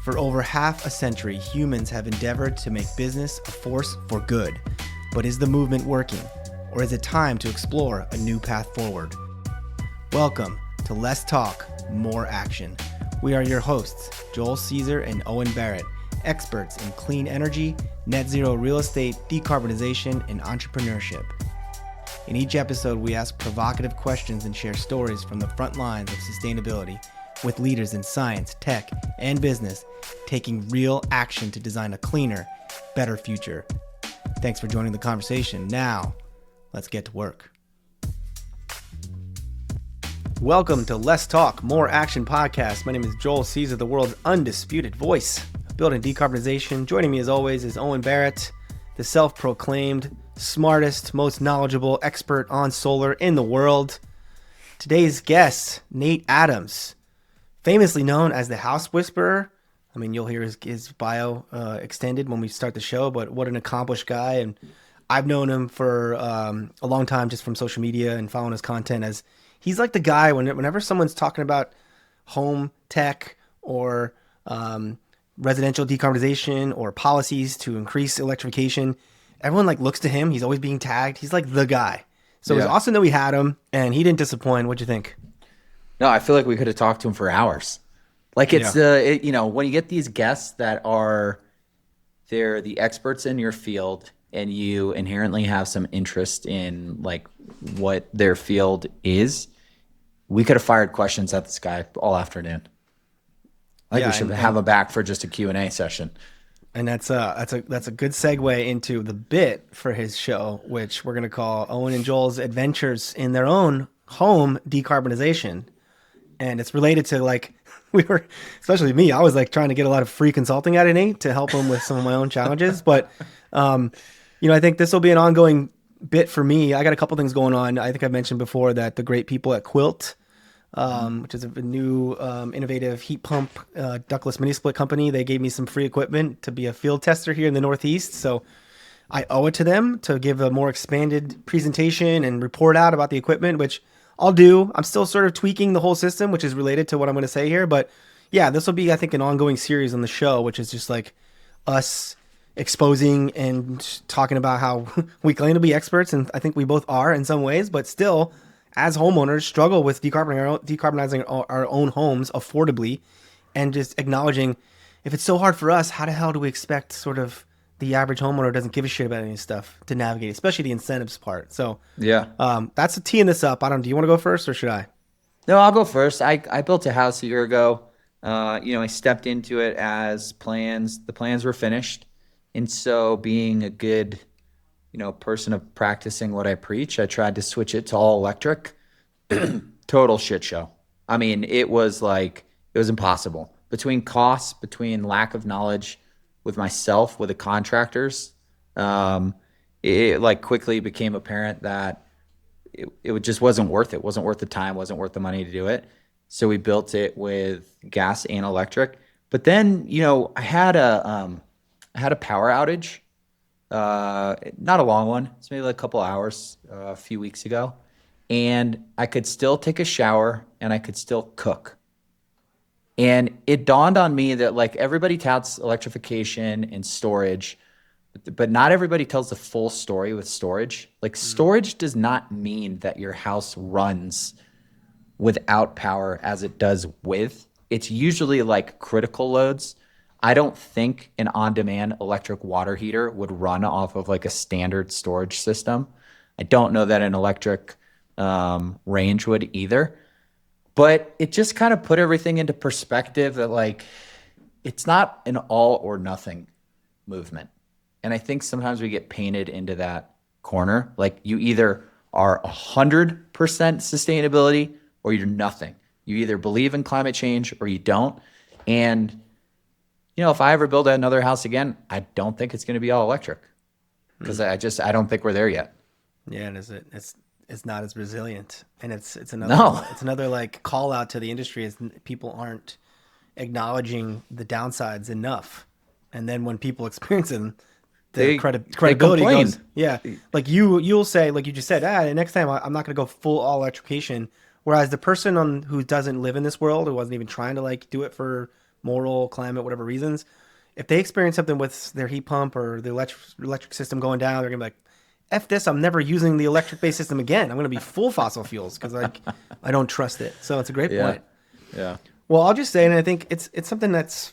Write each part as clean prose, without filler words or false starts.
For over half a century, humans have endeavored to make business a force for good. But is the movement working? Or is it time to explore a new path forward? Welcome to Less Talk, More Action. We are your hosts, Joel Caesar and Owen Barrett, experts in clean energy, net zero real estate, decarbonization, and entrepreneurship. In each episode, we ask provocative questions and share stories from the front lines of sustainability with leaders in science, tech, and business taking real action to design a cleaner, better future. Thanks for joining the conversation. Now, let's get to work. Welcome to Less Talk, More Action podcast. My name is Joel Caesar, the world's undisputed voice of building decarbonization. Joining me as always is Owen Barrett, the self-proclaimed smartest, most knowledgeable expert on solar in the world. Today's guest, Nate Adams, famously known as the House Whisperer. I mean, you'll hear his bio extended when we start the show, but what an accomplished guy. And I've known him for a long time just from social media and following his content, as he's like the guy whenever someone's talking about home tech or residential decarbonization or policies to increase electrification, everyone like looks to him. He's always being tagged. He's like the guy. So It was awesome that we had him, and he didn't disappoint. What'd you think? No, I feel like we could have talked to him for hours. Like when you get these guests that they're the experts in your field, and you inherently have some interest in like what their field is, we could have fired questions at this guy all afternoon. We should have him back for just a Q&A session. And that's a good segue into the bit for his show, which we're gonna call Owen and Joel's Adventures in Their Own Home Decarbonization. And it's related to, like, especially me, I was like trying to get a lot of free consulting out of Nate to help him with some of my own challenges. But, I think this will be an ongoing bit for me. I got a couple things going on. I think I mentioned before that the great people at Quilt, which is a new innovative heat pump ductless mini split company, they gave me some free equipment to be a field tester here in the Northeast. So I owe it to them to give a more expanded presentation and report out about the equipment, which I'll do. I'm still sort of tweaking the whole system, which is related to what I'm going to say here. But yeah, this will be, I think, an ongoing series on the show, which is just like us exposing and talking about how we claim to be experts. And I think we both are in some ways, but still, as homeowners, struggle with decarbonizing our own homes affordably, and just acknowledging, if it's so hard for us, how the hell do we expect sort of the average homeowner doesn't give a shit about any stuff to navigate, especially the incentives part. So that's teeing this up. Do you want to go first or should I? No, I'll go first. I built a house a year ago. I stepped into it as the plans were finished. And so being a good, person of practicing what I preach, I tried to switch it to all electric. Total shit show. I mean, it was impossible. Between costs, between lack of knowledge with myself, with the contractors, it like quickly became apparent that it just wasn't worth it. Wasn't worth the time, wasn't worth the money to do it. So we built it with gas and electric. But then, I had a power outage, not a long one. It's maybe like a couple hours a few weeks ago. And I could still take a shower and I could still cook. And it dawned on me that like everybody touts electrification and storage, but not everybody tells the full story with storage. Like storage does not mean that your house runs without power as it does with. It's usually like critical loads. I don't think an on-demand electric water heater would run off of like a standard storage system. I don't know that an electric range would either. But it just kind of put everything into perspective that like, it's not an all or nothing movement. And I think sometimes we get painted into that corner. Like you either are 100% sustainability or you're nothing. You either believe in climate change or you don't. And, if I ever build another house again, I don't think it's going to be all electric because I don't think we're there yet. Yeah. And it's not as resilient, and it's another like call out to the industry is people aren't acknowledging the downsides enough, and then when people experience them, the credibility goes. Yeah, like you'll say, like you just said, next time I'm not going to go full all electrification. Whereas the person who doesn't live in this world, who wasn't even trying to like do it for moral, climate, whatever reasons, if they experience something with their heat pump or the electric system going down, they're gonna be like, "F this! I'm never using the electric-based system again. I'm gonna be full fossil fuels because like I don't trust it." So it's a great Yeah. point. Yeah. Well, I'll just say, and I think it's something that's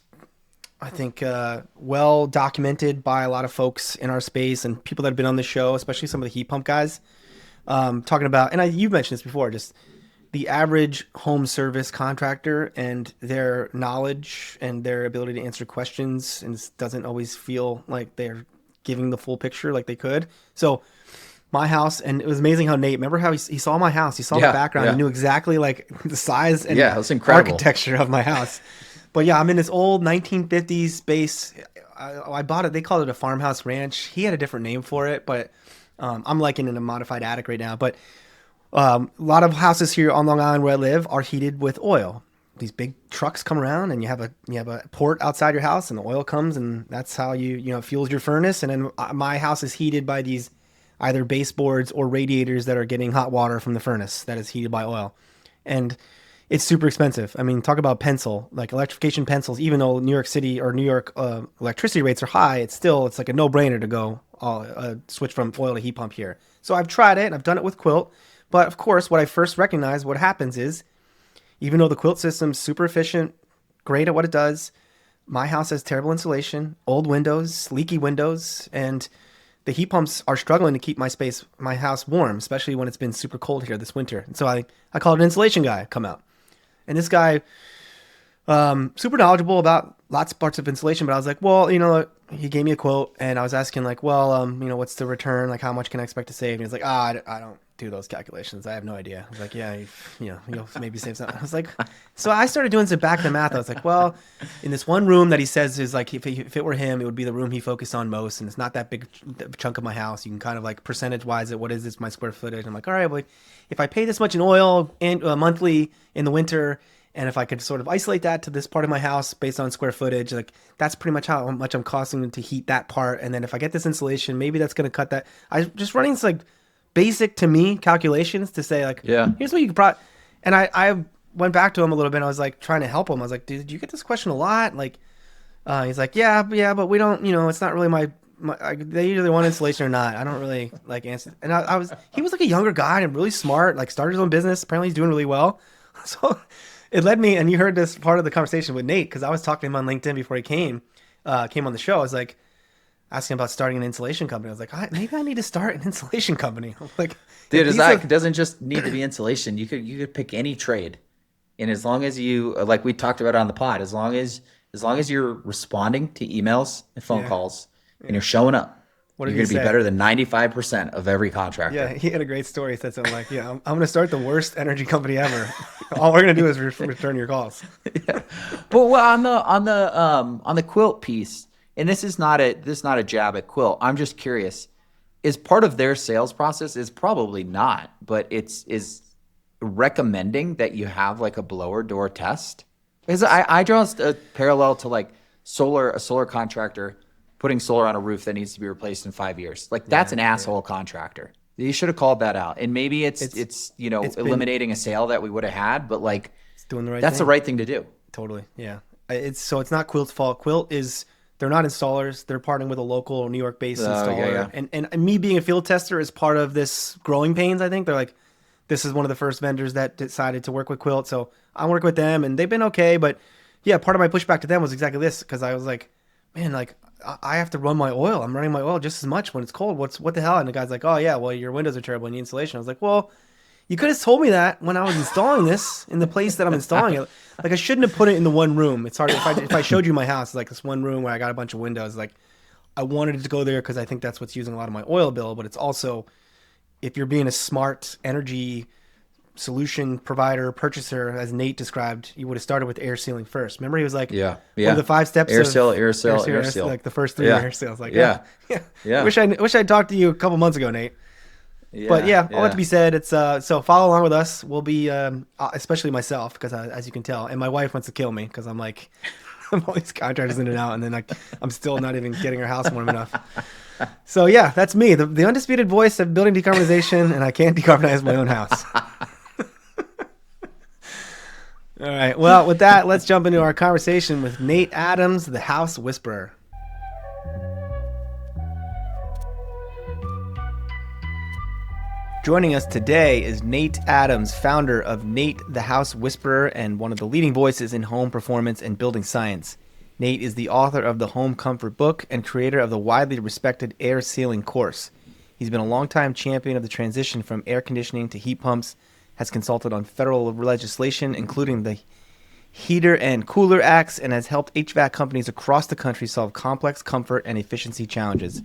well documented by a lot of folks in our space and people that have been on the show, especially some of the heat pump guys, talking about. And you've mentioned this before, just the average home service contractor and their knowledge and their ability to answer questions, and it doesn't always feel like they're giving the full picture like they could. So my house, and it was amazing how Nate, remember how he saw my house, he saw the background, he knew exactly like the size and it was incredible. architecture of my house. But yeah, I'm in this old 1950s space. I bought it. They called it a farmhouse ranch. He had a different name for it, but I'm like in a modified attic right now. But a lot of houses here on Long Island where I live are heated with oil. These big trucks come around, and you have a port outside your house, and the oil comes, and that's how it fuels your furnace. And then my house is heated by these either baseboards or radiators that are getting hot water from the furnace that is heated by oil, and it's super expensive. I mean, talk about pencil, like electrification pencils. Even though New York City or New York electricity rates are high, it's like a no-brainer to go switch from oil to heat pump here. So I've tried it, and I've done it with Quilt. But of course, what I first recognized, what happens is, even though the Quilt system's super efficient, great at what it does, my house has terrible insulation, old windows, leaky windows, and the heat pumps are struggling to keep my house warm, especially when it's been super cold here this winter. And so I called an insulation guy come out. And this guy, super knowledgeable about lots of parts of insulation, but I was like, well, he gave me a quote, and I was asking like, well, what's the return? Like, how much can I expect to save? And he's like, I don't do those calculations. I have no idea. I was like, yeah, you'll maybe save something. I was like, so I started doing some back of the math. I was like, well, in this one room that he says is like, if it were him, it would be the room he focused on most, and it's not that big chunk of my house. You can kind of like percentage wise it. What is this, my square footage? I'm like, all right, well, if I pay this much in oil and monthly in the winter, and if I could sort of isolate that to this part of my house based on square footage, like that's pretty much how much I'm costing to heat that part. And then if I get this insulation, maybe that's going to cut that. I just running this like basic to me calculations to say like, here's what you could probably. And I went back to him a little bit. And I was like trying to help him. I was like, dude, did you get this question a lot? Like, he's like, yeah, but we don't, it's not really they either want insulation or not. I don't really like answer. And he was like a younger guy and really smart, like started his own business. Apparently he's doing really well. So it led me, and you heard this part of the conversation with Nate, because I was talking to him on LinkedIn before he came on the show. I was like asking about starting an insulation company. I was like, maybe I need to start an insulation company. I'm like, dude, it doesn't just need to be insulation. You could pick any trade, and as long as you, like we talked about on the pod, as long as you're responding to emails and phone calls, and you're showing up, you're going to be better than 95% of every contractor. Yeah, he had a great story. He said something like, I'm going to start the worst energy company ever. All we're going to do is return your calls. Yeah. But on the Quilt piece, and this is not a jab at Quilt. I'm just curious, is part of their sales process is probably not, but is recommending that you have like a blower door test? Because I draw a parallel to like a solar contractor putting solar on a roof that needs to be replaced in 5 years. Like that's an asshole contractor. You should have called that out. And maybe it's eliminating a sale that we would have had, but like it's doing the right that's thing. the right thing to do. Totally. Yeah. It's not Quilt's fault. Quilt they're not installers. They're partnering with a local New York based installer. Yeah. And me being a field tester is part of this growing pains. I think they're like, this is one of the first vendors that decided to work with Quilt. So I work with them and they've been okay. But yeah, part of my pushback to them was exactly this. Cause I was like, man, like I have to run my oil. I'm running my oil just as much when it's cold. What the hell? And the guy's like, oh yeah, well your windows are terrible and the insulation. I was like, well, you could have told me that when I was installing this in the place that I'm installing it. Like I shouldn't have put it in the one room. It's hard if I showed you my house, like this one room where I got a bunch of windows. Like I wanted it to go there because I think that's what's using a lot of my oil bill. But it's also, if you're being a smart energy solution provider, purchaser, as Nate described, you would have started with air sealing first. Remember, he was like, one of the 5 steps: air seal, like the first 3 air seals. Like, yeah. Wish I'd talked to you a couple months ago, Nate. But all that to be said, it's so follow along with us. We'll be, especially myself, because as you can tell, and my wife wants to kill me because I'm like, I'm all these contractors in and out, and then I'm still not even getting our house warm enough. So yeah, that's me, the undisputed voice of building decarbonization, and I can't decarbonize my own house. All right. Well, with that, let's jump into our conversation with Nate Adams, the House Whisperer. Joining us today is Nate Adams, founder of Nate the House Whisperer and one of the leading voices in home performance and building science. Nate is the author of the Home Comfort book and creator of the widely respected air sealing course. He's been a longtime champion of the transition from air conditioning to heat pumps, has consulted on federal legislation, including the Heater and Cooler Acts, and has helped HVAC companies across the country solve complex comfort and efficiency challenges.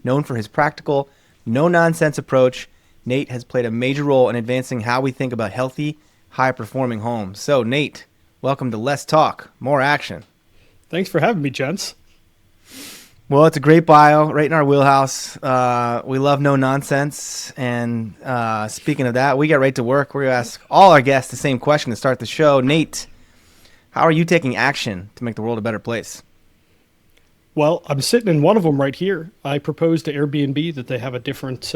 Known for his practical, no-nonsense approach, Nate has played a major role in advancing how we think about healthy, high-performing homes. So, Nate, welcome to Less Talk, More Action. Thanks for having me, gents. Well, it's a great bio, right in our wheelhouse. We love no nonsense. And speaking of that, we get right to work. We're going to ask all our guests the same question to start the show. Nate, how are you taking action to make the world a better place? Well, I'm sitting in one of them right here. I proposed to Airbnb that they have a different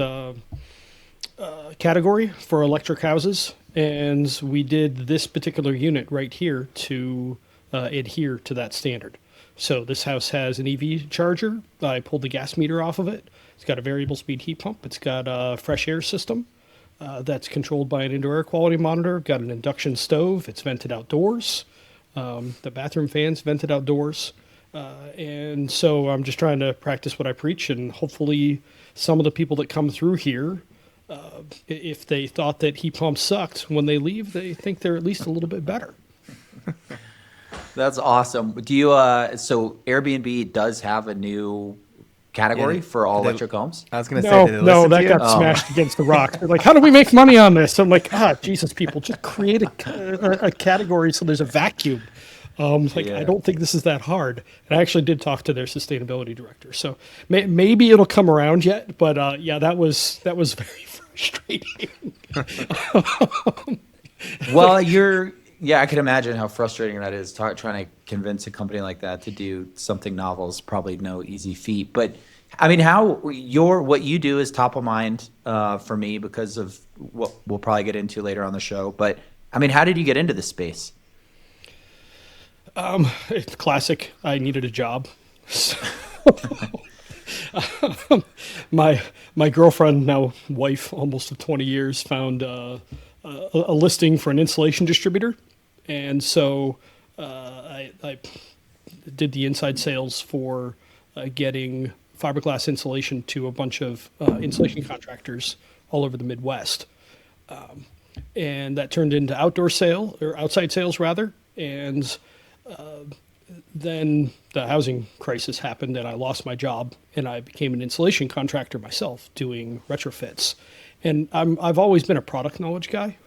category for electric houses, and we did this particular unit right here to adhere to that standard. So this house has an EV charger. I pulled the gas meter off of it. It's got a variable speed heat pump. It's got a fresh air system that's controlled by an indoor air quality monitor. Got an induction stove. It's vented outdoors. The bathroom fan's vented outdoors. And so I'm just trying to practice what I preach, and hopefully some of the people that come through here, if they thought that heat pumps sucked, when they leave, they think they're at least a little bit better. That's awesome. Do you so Airbnb does have a new category for all electric homes? I was going to say, did they No, listen to that you? got smashed against the rock. They're like, how do we make money on this? I'm like, Jesus, people, just create a category so there's a vacuum. I don't think this is that hard. And I actually did talk to their sustainability director. So maybe it'll come around yet. But that was very frustrating. Well, I can imagine how frustrating that is. Trying to convince a company like that to do something novel is probably no easy feat. But I mean, what you do is top of mind for me because of what we'll probably get into later on the show. But I mean, how did you get into this space? It's classic. I needed a job. So, my girlfriend, now wife, almost of 20 years, found a listing for an insulation distributor, and so I did the inside sales for getting fiberglass insulation to a bunch of insulation contractors all over the Midwest, and that turned into outside sales rather, and then the housing crisis happened and I lost my job and I became an insulation contractor myself doing retrofits. And I've always been a product knowledge guy.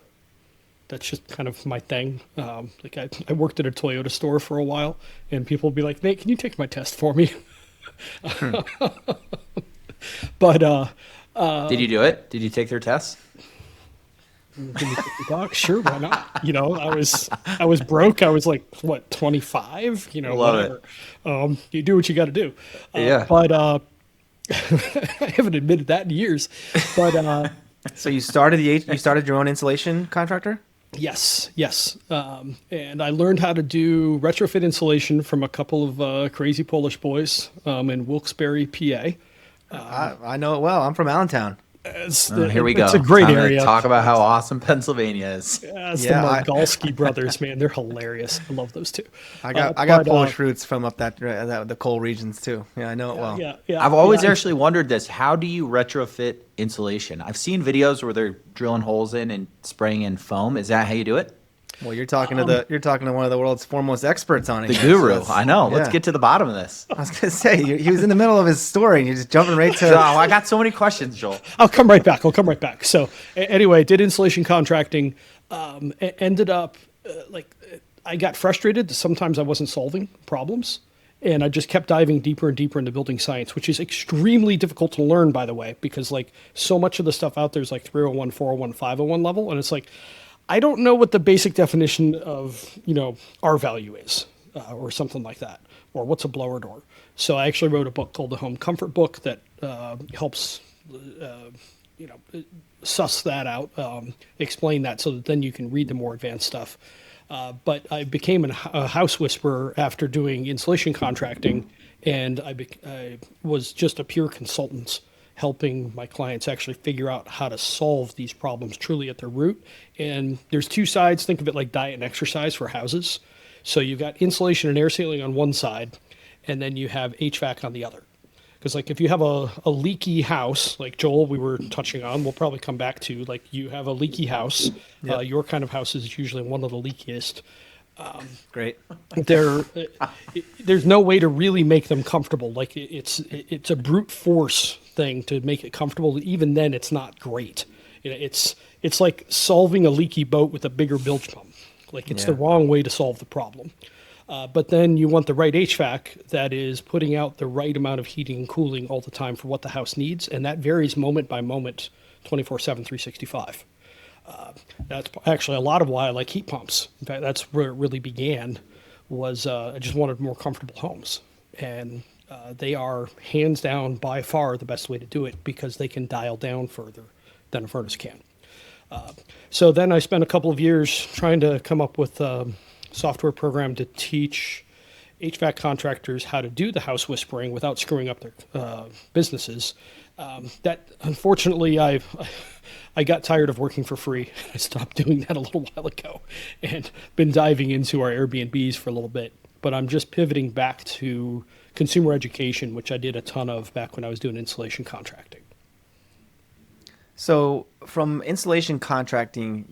That's just kind of my thing. I worked at a Toyota store for a while and people would be like, Nate, can you take my test for me? But Did you do it? Did you take their tests? Can you take the dog? Sure, why not? I was broke. I was like, 25? Love whatever. You do what you got to do. Yeah. But I haven't admitted that in years. But So you started your own insulation contractor? yes. And I learned how to do retrofit insulation from a couple of crazy Polish boys in Wilkes-Barre, PA. I know it well. I'm from Allentown. Here we go. It's a great Time to area. talk about how awesome Pennsylvania is. It's Yeah, the Margalski brothers, man. They're hilarious. I love those two. I got Polish roots from up the coal regions too. Yeah, I know it well. Yeah. I've always actually wondered this. How do you retrofit insulation? I've seen videos where they're drilling holes in and spraying in foam. Is that how you do it? Well, you're talking to one of the world's foremost experts on it. The here, guru. so I know. yeah. Let's get to the bottom of this. I was gonna say he was in the middle of his story and you're just jumping right to. Oh, I got so many questions, Joel. I'll come right back. So anyway, did insulation contracting, ended up I got frustrated that sometimes I wasn't solving problems. And I just kept diving deeper and deeper into building science, which is extremely difficult to learn, by the way, because so much of the stuff out there is 301, 401, 501 level. And it's I don't know what the basic definition of, R value is or something like that, or what's a blower door. So I actually wrote a book called the Home Comfort book that helps suss that out, explain that so that then you can read the more advanced stuff. But I became a house whisperer after doing insulation contracting, and I was just a pure consultant helping my clients actually figure out how to solve these problems truly at their root. And there's two sides. Think of it like diet and exercise for houses. So you've got insulation and air sealing on one side, and then you have HVAC on the other. Because like if you have a leaky house, like Joel, we were touching on, we'll probably come back to, like you have a leaky house. Yep. Your kind of house is usually one of the leakiest. Great. There's no way to really make them comfortable. Like it's a brute force thing to make it comfortable. Even then, it's not great. It's like solving a leaky boat with a bigger bilge pump. Like it's the wrong way to solve the problem. But then you want the right HVAC that is putting out the right amount of heating and cooling all the time for what the house needs, and that varies moment by moment, 24/7, 365. That's actually a lot of why I like heat pumps. In fact, that's where it really began, was I just wanted more comfortable homes. And they are hands down by far the best way to do it because they can dial down further than a furnace can. So then I spent a couple of years trying to come up with a software program to teach HVAC contractors how to do the house whispering without screwing up their businesses. That unfortunately I got tired of working for free. I stopped doing that a little while ago and been diving into our Airbnbs for a little bit. But I'm just pivoting back to consumer education, which I did a ton of back when I was doing insulation contracting. So from insulation contracting,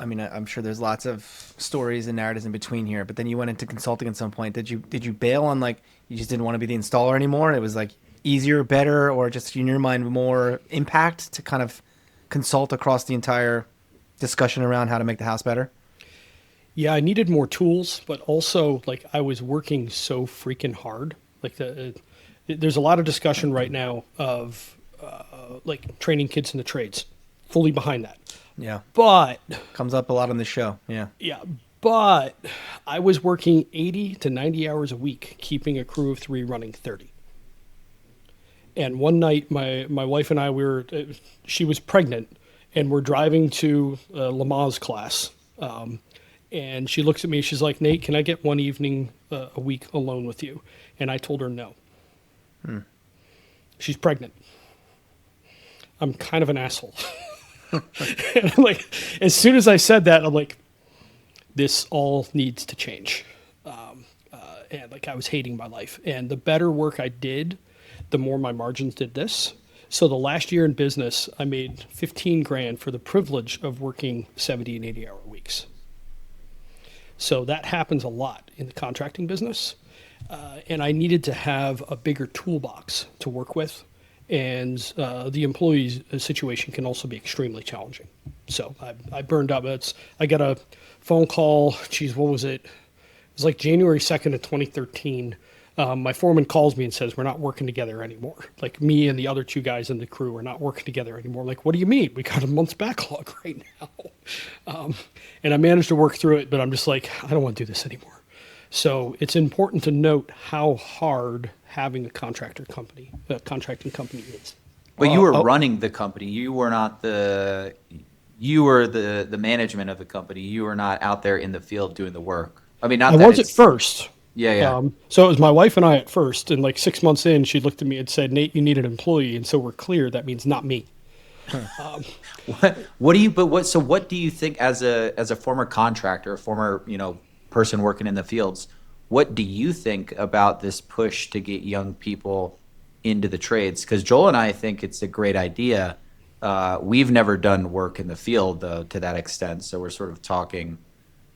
I'm sure there's lots of stories and narratives in between here, but then you went into consulting at some point. Did you bail on, like, you just didn't want to be the installer anymore? It was like easier, better, or just in your mind more impact to kind of consult across the entire discussion around how to make the house better? Yeah, I needed more tools, but also like I was working so freaking hard. Like there's a lot of discussion right now of like training kids in the trades. Fully behind that. Yeah. But Comes up a lot on this show. Yeah. yeah, but I was working 80 to 90 hours a week, keeping a crew of 3 running 30. And one night, my wife and I, she was pregnant, and we're driving to Lamaze class. And she looks at me, she's like, "Nate, can I get one evening a week alone with you?" And I told her no. She's pregnant. I'm kind of an asshole. And I'm like, as soon as I said that, I'm like, this all needs to change. And like I was hating my life. And the better work I did, the more my margins did this. So the last year in business, I made 15 grand for the privilege of working 70 and 80 hour weeks. So that happens a lot in the contracting business. And I needed to have a bigger toolbox to work with. And the employee's situation can also be extremely challenging. So I burned up. I got a phone call. Geez, what was it? It was like January 2nd of 2013. My foreman calls me and says, "We're not working together anymore." Like me and the other 2 guys in the crew are not working together anymore. Like, what do you mean? We got a month's backlog right now. And I managed to work through it, but I'm just like, I don't want to do this anymore. So it's important to note how hard having a contracting company is. But you were running the company. You were not you were the management of the company. You were not out there in the field doing the work. I mean, not I that was at first. Yeah. So it was my wife and I at first, and like 6 months in, she looked at me and said, "Nate, you need an employee." And so we're clear that means not me. What do you think as a former contractor, a former, person working in the fields, what do you think about this push to get young people into the trades? Because Joel and I think it's a great idea. We've never done work in the field though to that extent, so we're sort of talking.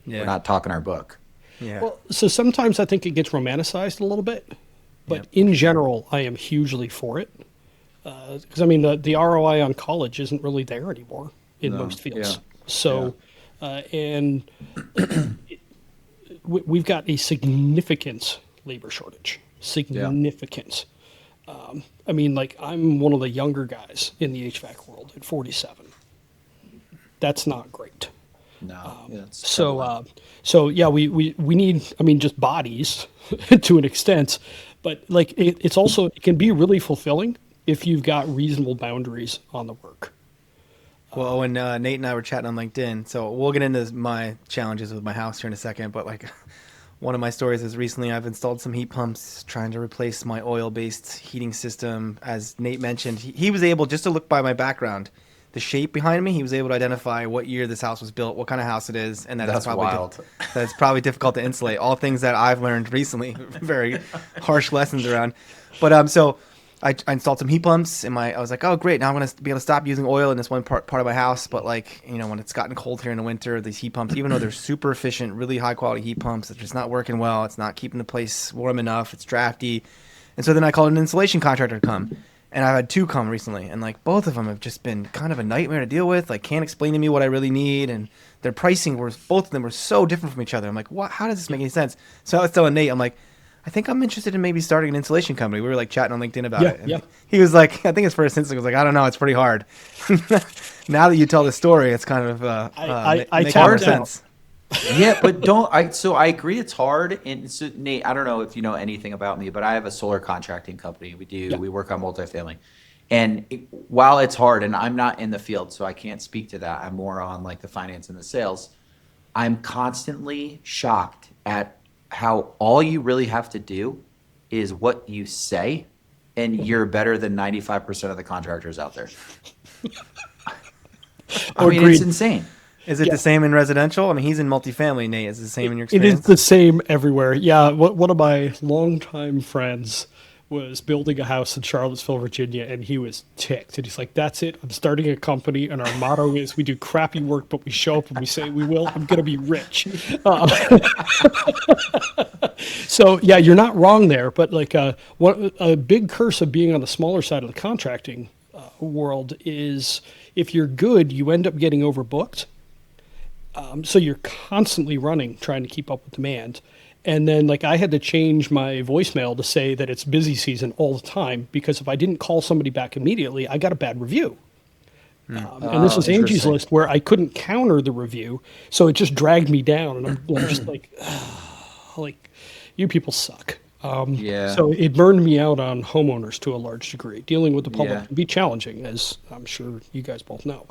We're not talking our book. Yeah. Well, so sometimes I think it gets romanticized a little bit, but in general, I am hugely for it. Because I mean, the ROI on college isn't really there anymore in most fields. Yeah. So, and we've got a significant labor shortage. Significant. I mean, like I'm one of the younger guys in the HVAC world at 47. That's not great. No. So yeah, we need, I mean, just bodies to an extent, but like it can be really fulfilling if you've got reasonable boundaries on the work. Well, when Nate and I were chatting on LinkedIn, so we'll get into my challenges with my house here in a second. But like, one of my stories is recently I've installed some heat pumps, trying to replace my oil-based heating system. As Nate mentioned, he was able, just to look by my background, the shape behind me, he was able to identify what year this house was built, what kind of house it is, and That's wild. That it's probably difficult to insulate. All things that I've learned recently, very harsh lessons around. But so I installed some heat pumps in my. I was like, oh great, now I'm gonna be able to stop using oil in this one part of my house. But like, when it's gotten cold here in the winter, these heat pumps, even though they're super efficient, really high quality heat pumps, it's just not working well. It's not keeping the place warm enough. It's drafty, and so then I called an insulation contractor to come. And I've had two come recently, and like both of them have just been kind of a nightmare to deal with. Like, can't explain to me what I really need, and their pricing both of them were so different from each other. I'm like, what? How does this make any sense? So I was telling Nate, I'm like, I think I'm interested in maybe starting an insulation company. We were like chatting on LinkedIn about it. And he was like, I think his first instinct was like, I don't know, it's pretty hard. Now that you tell the story, it's kind of makes more sense. Yeah, but I agree it's hard. And so, Nate, I don't know if you know anything about me, but I have a solar contracting company. We work on multifamily. And while it's hard, and I'm not in the field, so I can't speak to that, I'm more on like the finance and the sales. I'm constantly shocked at how all you really have to do is what you say, and you're better than 95% of the contractors out there. I mean, it's insane. Is it the same in residential? I mean, he's in multifamily, Nate. Is it the same in your experience? It is the same everywhere. Yeah, one of my longtime friends was building a house in Charlottesville, Virginia, and he was ticked. And he's like, that's it. I'm starting a company, and our motto is we do crappy work, but we show up and we say we will. I'm going to be rich. So, yeah, you're not wrong there. But like a big curse of being on the smaller side of the contracting world is if you're good, you end up getting overbooked. So you're constantly running, trying to keep up with demand. And then like I had to change my voicemail to say that it's busy season all the time, because if I didn't call somebody back immediately, I got a bad review. And this was Angie's list where I couldn't counter the review. So it just dragged me down. And I'm just like, you people suck. So it burned me out on homeowners to a large degree. Dealing with the public can be challenging, as I'm sure you guys both know.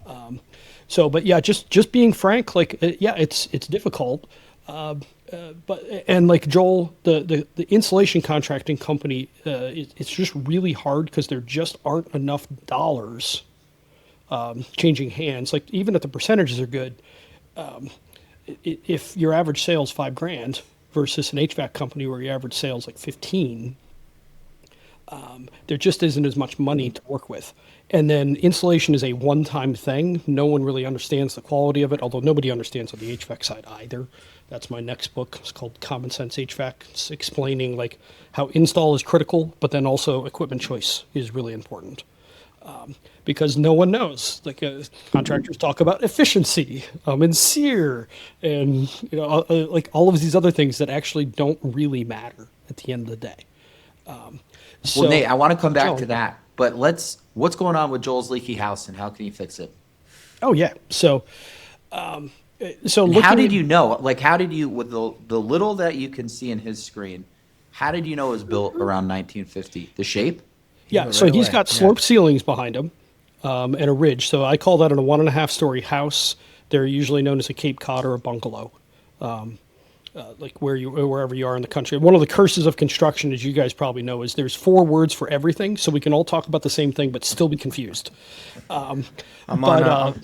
But yeah, just being frank, it's difficult. But like Joel, the insulation contracting company, it's just really hard because there just aren't enough dollars changing hands. Like even if the percentages are good, if your average sales $5,000 versus an HVAC company where your average sales like 15, there just isn't as much money to work with. And then insulation is a one-time thing. No one really understands the quality of it, although nobody understands on the HVAC side either. That's my next book. It's called Common Sense HVAC. It's explaining like how install is critical, but then also equipment choice is really important. Because no one knows. Like contractors talk about efficiency and SEER and like all of these other things that actually don't really matter at the end of the day. Well, Nate, I want to come back to that, but what's going on with Joel's leaky house and how can you fix it? Oh yeah. So how did you know? Like, how did you, with the little that you can see in his screen, how did you know it was built around 1950? The shape? Yeah. So he's got sloped ceilings behind him and a ridge. So I call that a 1.5 story house. They're usually known as a Cape Cod or a bungalow. Like wherever you are in the country. One of the curses of construction, as you guys probably know, is there's 4 words for everything, so we can all talk about the same thing but still be confused. I'm on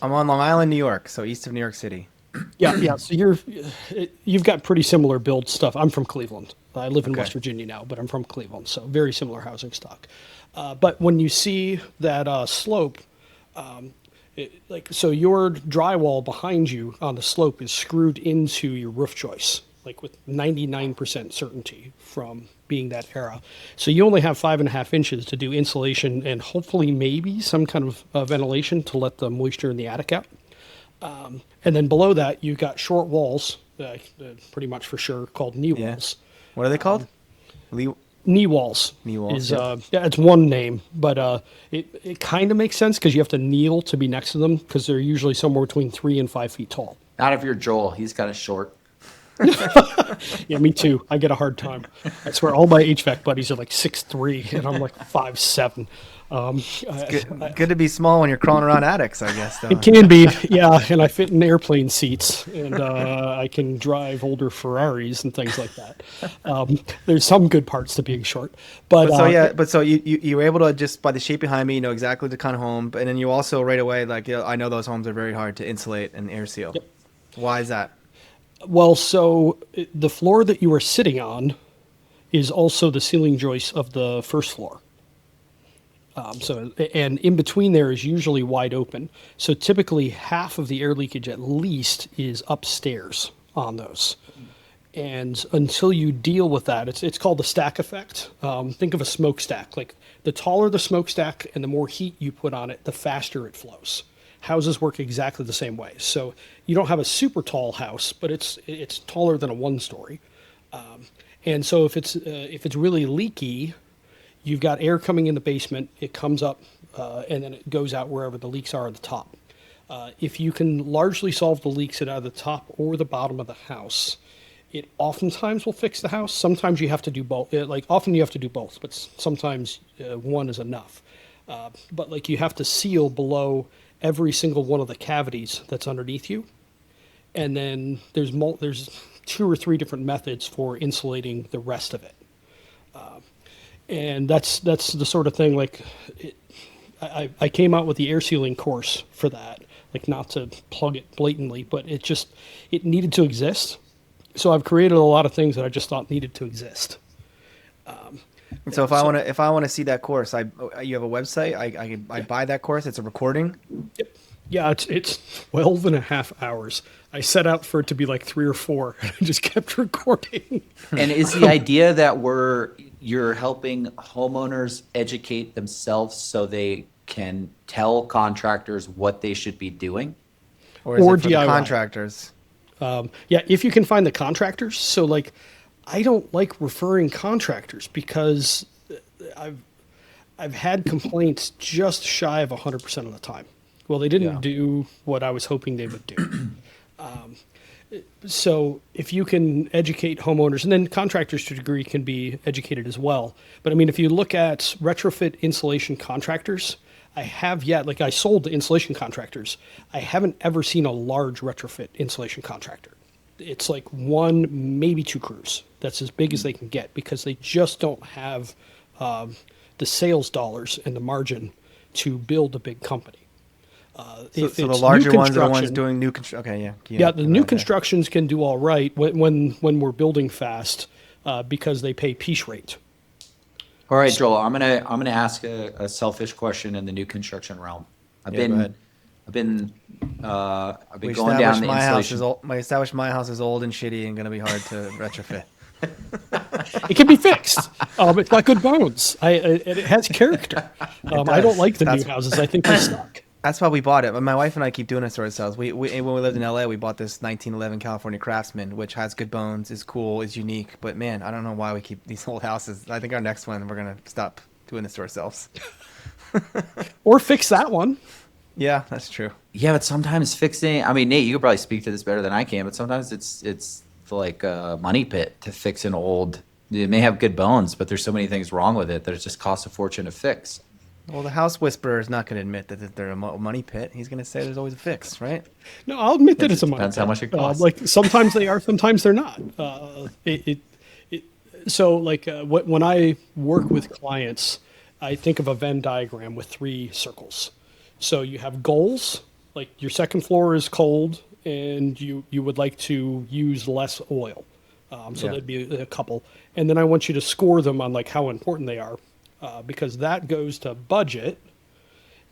Long Island, New York, so east of New York City. Yeah. So you've got pretty similar build stuff. I'm from Cleveland. I live in West Virginia now, but I'm from Cleveland, so very similar housing stock. But when you see that slope, so your drywall behind you on the slope is screwed into your roof joists, like with 99% certainty from being that era. So you only have 5.5 inches to do insulation and hopefully maybe some kind of ventilation to let the moisture in the attic out. And then below that, you've got short walls, pretty much for sure, called knee walls. What are they called? Knee walls. Knee walls. It's one name, but it kind of makes sense because you have to kneel to be next to them because they're usually somewhere between 3 and 5 feet tall. Not if you're Joel. He's kind of short. Yeah, me too. I get a hard time. I swear, all my HVAC buddies are like 6'3", and I'm like 5'7". Good to be small when you're crawling around attics, I guess. Though. It can be, yeah, and I fit in airplane seats, and I can drive older Ferraris and things like that. There's some good parts to being short, but So you were able to, just by the shape behind me, you know exactly the kind of home, and then you also right away, like, you know, I know those homes are very hard to insulate and air seal. Yep. Why is that? Well, so the floor that you are sitting on is also the ceiling joist of the first floor. And in between there is usually wide open. So typically half of the air leakage at least is upstairs on those. And until you deal with that, it's called the stack effect. Think of a smokestack. Like, the taller the smokestack and the more heat you put on it, the faster it flows. Houses work exactly the same way. So you don't have a super tall house, but it's taller than a one-story. And so if it's really leaky, you've got air coming in the basement, it comes up, and then it goes out wherever the leaks are at the top. If you can largely solve the leaks at either the top or the bottom of the house, it oftentimes will fix the house. Sometimes you have to do both. Often you have to do both, but sometimes one is enough. But like, you have to seal below every single one of the cavities that's underneath you. And then there's 2 or 3 different methods for insulating the rest of it. And that's the sort of thing, like, I came out with the air sealing course for that, like, not to plug it blatantly, but it needed to exist. So I've created a lot of things that I just thought needed to exist. So if I want to see that course, you have a website. I buy that course. It's a recording. Yep. Yeah, it's 12 and a half hours. I set out for it to be like 3 or 4, and I just kept recording. And is the idea that you're helping homeowners educate themselves so they can tell contractors what they should be doing? Or is it for DIY. the contractors? Yeah, if you can find the contractors. So, like, I don't like referring contractors because I've had complaints just shy of 100% of the time. Well, they didn't do what I was hoping they would do. So if you can educate homeowners, and then contractors to a degree can be educated as well. But I mean, if you look at retrofit insulation contractors, I sold to insulation contractors. I haven't ever seen a large retrofit insulation contractor. It's like 1, maybe 2 crews. That's as big as they can get because they just don't have the sales dollars and the margin to build a big company. So the larger ones are the ones doing new construction. Okay, yeah. Yeah, the new constructions can do all right when we're building fast because they pay piece rate. All right, Joel, I'm gonna ask a selfish question in the new construction realm. I've been going down the insulation. My established my house is old and shitty and going to be hard to retrofit. It can be fixed. It's got good bones. It has character. I don't like the new houses. I think they suck. That's why we bought it. My wife and I keep doing this to ourselves. When we lived in LA, we bought this 1911 California Craftsman, which has good bones, is cool, is unique. But man, I don't know why we keep these old houses. I think our next one, we're going to stop doing this to ourselves. Or fix that one. Yeah, that's true. Yeah, but sometimes fixing, I mean, Nate, you could probably speak to this better than I can, but sometimes it's like a money pit to fix an old, it may have good bones, but there's so many things wrong with it that it just costs a fortune to fix. Well, the house whisperer is not going to admit that they're a money pit. He's going to say there's always a fix, right? No, I'll admit that it's a money pit. Depends how much it costs. Like, sometimes they are, sometimes they're not. So, like, when I work with clients, I think of a Venn diagram with 3 circles. So you have goals, like your second floor is cold and you would like to use less oil. That'd be a couple. And then I want you to score them on like how important they are because that goes to budget.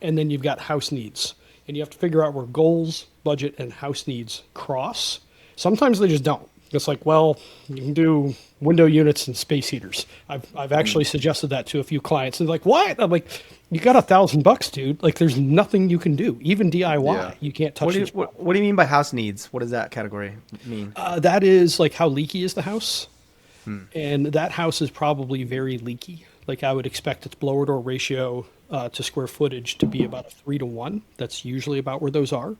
And then you've got house needs. And you have to figure out where goals, budget, and house needs cross. Sometimes they just don't. It's like, well, you can do window units and space heaters. I've actually suggested that to a few clients. And they're like, what? I'm like, you got $1,000, dude. Like, there's nothing you can do. Even DIY, you can't touch it. What do you mean by house needs? What does that category mean? That is like how leaky is the house. And that house is probably very leaky. Like, I would expect its blower door ratio to square footage to be about a 3-to-1. That's usually about where those are.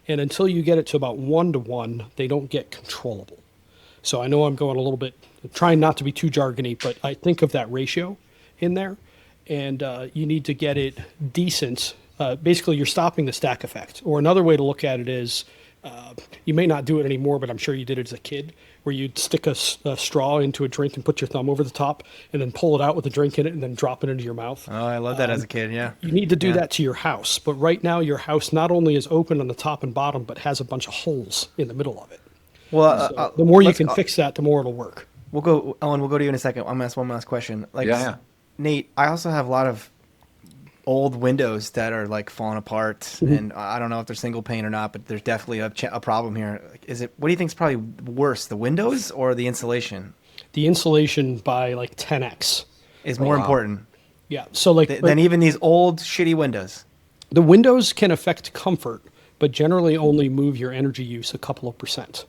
And until you get it to about 1-to-1, they don't get controllable. So I know I'm going a little bit, trying not to be too jargony, but I think of that ratio in there, and you need to get it decent. Basically, you're stopping the stack effect. Or another way to look at it is, you may not do it anymore, but I'm sure you did it as a kid, where you'd stick a straw into a drink and put your thumb over the top, and then pull it out with a drink in it, and then drop it into your mouth. Oh, I love that as a kid. Yeah. You need to do that to your house. But right now, your house not only is open on the top and bottom, but has a bunch of holes in the middle of it. Well, So the more you can fix that, the more it'll work. we'll go, Owen. We'll go to you in a second. I'm gonna ask one last question. Like, Yeah. Nate, I also have a lot of old windows that are like falling apart, and I don't know if they're single pane or not, but there's definitely a problem here. Like, is it? What do you think is probably worse, the windows or the insulation? The insulation by like 10x. Is more important Yeah. So like than even these old shitty windows. the windows can affect comfort, but generally only move your energy use a couple of percent.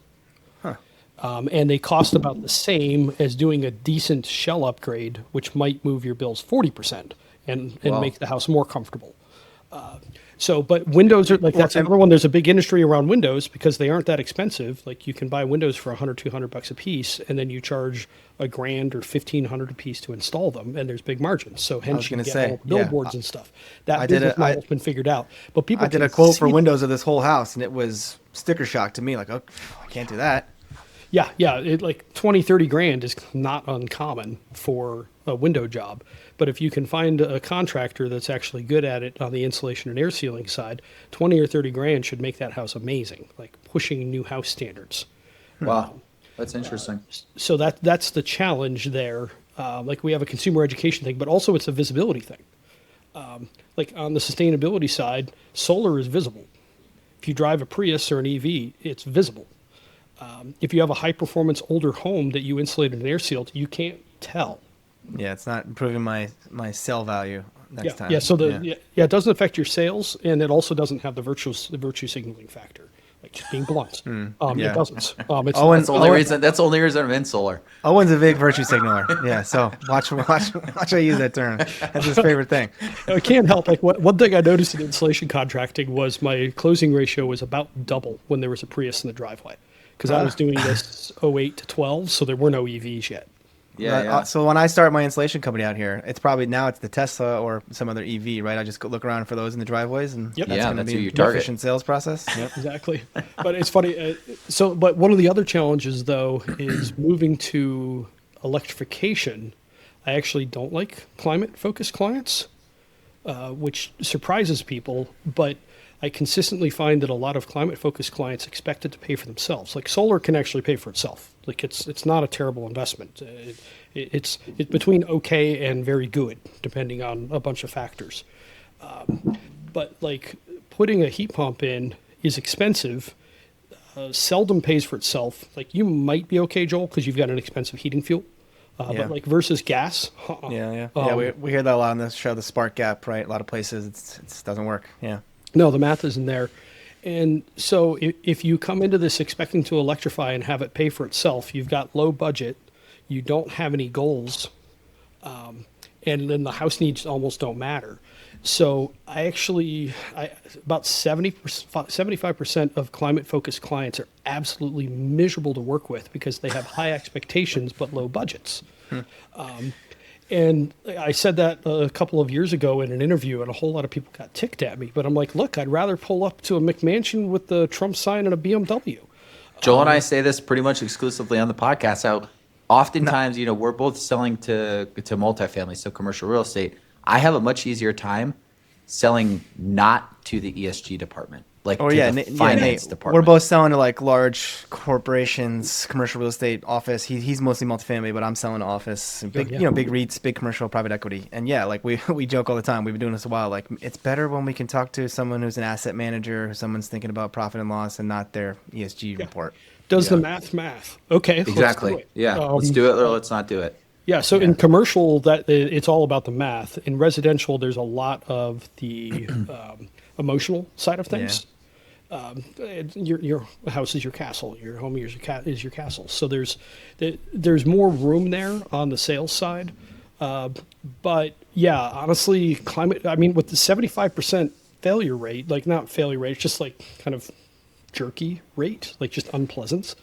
And they cost about the same as doing a decent shell upgrade, which might move your bills 40% and Wow. make the house more comfortable. But windows are like, that's another one. There's a big industry around windows because they aren't that expensive. Like you can buy windows for $100, $200 a piece, and then you charge $1,000 or $1,500 a piece to install them, and there's big margins. So hence you gonna get say, all the billboards and stuff. That I did business a- model's been figured out. But people I did can a quote for see- windows of this whole house, and it was sticker shock to me. Like, oh, I can't do that. Yeah. It, like 20, 30 grand is not uncommon for a window job. But if you can find a contractor that's actually good at it on the insulation and air sealing side, 20 or 30 grand should make that house amazing, like pushing new house standards. Wow. That's interesting. So that's the challenge there. Like we have a consumer education thing, but also it's a visibility thing. Like on the sustainability side, solar is visible. If you drive a Prius or an EV, it's visible. If you have a high performance older home that you insulated and air sealed, you can't tell. Yeah, it's not improving my sell value next time. Yeah. So it doesn't affect your sales, and it also doesn't have the virtue signaling factor. Like just being blunt, Yeah. it doesn't. It's Owen- That's the only reason. That's the only reason I'm in solar. Owen's a big virtue signaler. Yeah, so watch I use that term. That's his favorite thing. I can't help. Like one thing I noticed in insulation contracting was my closing ratio was about double when there was a Prius in the driveway, because I was doing this 08 to 12, so there were no EVs yet. Yeah. So when I start my installation company out here, it's probably now it's the Tesla or some other EV, right? I just go look around for those in the driveways, and Yep. that's Yeah, going to that's be who you an target. efficient sales process. Yep. Exactly. But it's funny. But one of the other challenges, though, is moving to electrification. I actually don't like climate-focused clients, which surprises people. But I consistently find that a lot of climate-focused clients expect it to pay for themselves. Like solar can actually pay for itself. Like it's not a terrible investment. It's between okay and very good, depending on a bunch of factors. But like putting a heat pump in is expensive. Seldom pays for itself. Like you might be okay, Joel, because you've got an expensive heating fuel. Yeah. But like versus gas. Yeah. We hear that a lot on the show, the spark gap, right? A lot of places it doesn't work. Yeah. No, the math isn't there. And so if you come into this expecting to electrify and have it pay for itself, you've got low budget, you don't have any goals, and then the house needs almost don't matter. So about 75% of climate-focused clients are absolutely miserable to work with because they have high expectations but low budgets. And I said that a couple of years ago in an interview, and a whole lot of people got ticked at me. But I'm like, look, I'd rather pull up to a McMansion with the Trump sign and a BMW. Joel and I say this pretty much exclusively on the podcast. How oftentimes, we're both selling to multifamily, so commercial real estate. I have a much easier time selling not to the ESG department, like to the finance department. We're both selling to like large corporations, commercial real estate, office. He's mostly multifamily, but I'm selling to office, and big, big REITs, big commercial private equity. And yeah, like we joke all the time. We've been doing this a while. Like it's better when we can talk to someone who's an asset manager, someone's thinking about profit and loss, and not their ESG report. Does the math? Okay, Exactly. Let's do it. Yeah. Let's do it or let's not do it. Yeah, so in commercial, that it's all about the math. In residential, there's a lot of the emotional side of things. Your house is your castle. Your home is your castle. So there's more room there on the sales side. But yeah, honestly, climate. I mean, with the 75% failure rate, like not failure rate, it's just like kind of jerky rate, like just unpleasant.